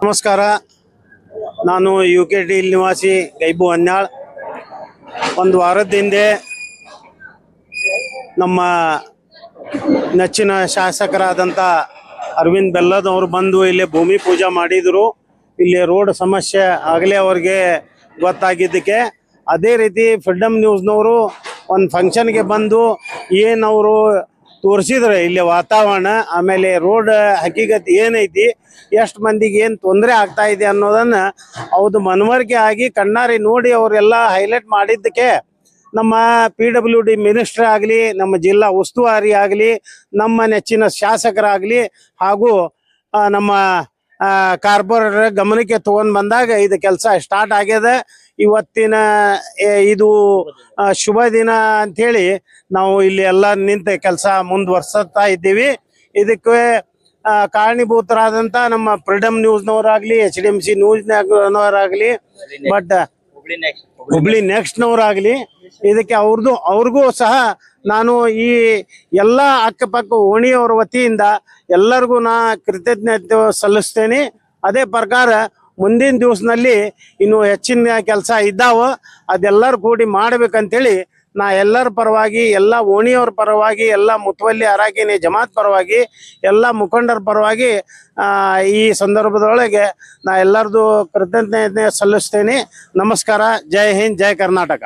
ನಮಸ್ಕಾರ. ನಾನು UKT ನಿವಾಸಿ ಗೈಬು ಅನ್ಯಾಳ್. ಒಂದು ವಾರದ ಹಿಂದೆ ನಮ್ಮ ನೆಚ್ಚಿನ ಶಾಸಕರಾದಂಥ ಅರವಿಂದ್ ಬೆಲ್ಲದವರು ಬಂದು ಇಲ್ಲಿ ಭೂಮಿ ಪೂಜೆ ಮಾಡಿದರು. ಇಲ್ಲಿ ರೋಡ್ ಸಮಸ್ಯೆ ಆಗಲೇ ಅವ್ರಿಗೆ ಗೊತ್ತಾಗಿದ್ದಕ್ಕೆ ಅದೇ ರೀತಿ ಫ್ರೀಡಮ್ ನ್ಯೂಸ್ನವರು ಒಂದು ಫಂಕ್ಷನ್ಗೆ ಬಂದು ಏನವರು ತೋರಿಸಿದ್ರೆ ಇಲ್ಲಿ ವಾತಾವರಣ, ಆಮೇಲೆ ರೋಡ್ ಹಕೀಕತ್ ಏನೈತಿ, ಎಷ್ಟು ಮಂದಿಗೆ ಏನು ತೊಂದರೆ ಆಗ್ತಾ ಇದೆ ಅನ್ನೋದನ್ನು ಅವ್ದು ಮನವರಿಕೆ ಆಗಿ ಕಣ್ಣಾರಿ ನೋಡಿ ಅವರೆಲ್ಲ ಹೈಲೈಟ್ ಮಾಡಿದ್ದಕ್ಕೆ ನಮ್ಮ PWD ಮಿನಿಸ್ಟರ್ ಆಗಲಿ, ನಮ್ಮ ಜಿಲ್ಲಾ ಉಸ್ತುವಾರಿ ಆಗಲಿ, ನಮ್ಮ ನೆಚ್ಚಿನ ಶಾಸಕರಾಗಲಿ ಹಾಗೂ ನಮ್ಮ ಕಾರ್ಪೊರೇಟರ್ ಗಮನಕ್ಕೆ ತೊಗೊಂಡು ಬಂದಾಗ ಇದು ಕೆಲಸ ಸ್ಟಾರ್ಟ್ ಆಗ್ಯದ. ಇವತ್ತಿನ ಇದು ಶುಭ ದಿನ ಅಂಥೇಳಿ ನಾವು ಇಲ್ಲಿ ಎಲ್ಲ ನಿಂತು ಕೆಲಸ ಮುಂದುವರ್ಸುತ್ತಾ ಇದ್ದೀವಿ. ಇದಕ್ಕೆ ಕಾರಣೀಭೂತರಾದಂಥ ನಮ್ಮ ಫ್ರೀಡಮ್ ನ್ಯೂಸ್ನವರಾಗಲಿ, HDMC ನ್ಯೂಸ್ನವರಾಗಲಿ, ಬಟ್ ಹುಬ್ಳಿ ನೆಕ್ಸ್ಟ್ನವರಾಗಲಿ, ಇದಕ್ಕೆ ಅವ್ರಿಗೂ ಸಹ ನಾನು ಈ ಎಲ್ಲ ಅಕ್ಕಪಕ್ಕ ಓಣಿಯವರ ವತಿಯಿಂದ ಎಲ್ಲರಿಗೂ ನಾ ಕೃತಜ್ಞತೆ ಸಲ್ಲಿಸ್ತೇನೆ. ಅದೇ ಪ್ರಕಾರ ಮುಂದಿನ ದಿವಸದಲ್ಲಿ ಇನ್ನೂ ಹೆಚ್ಚಿನ ಕೆಲಸ ಇದ್ದಾವ, ಅದೆಲ್ಲರೂ ಕೂಡಿ ಮಾಡ್ಬೇಕಂತೇಳಿ ನಾ ಎಲ್ಲರ ಪರವಾಗಿ, ಎಲ್ಲ ಓಣಿಯವ್ರ ಪರವಾಗಿ, ಎಲ್ಲ ಮುತವಲ್ಲಿ ಅರಾಕಿನಿ ಜಮಾತ್ ಪರವಾಗಿ, ಎಲ್ಲ ಮುಖಂಡರ ಪರವಾಗಿ ಈ ಸಂದರ್ಭದೊಳಗೆ ನಾ ಎಲ್ಲರದು ಕೃತಜ್ಞತೆ ಸಲ್ಲಿಸ್ತೇನೆ. ನಮಸ್ಕಾರ. ಜೈ ಹಿಂದ್, ಜೈ ಕರ್ನಾಟಕ.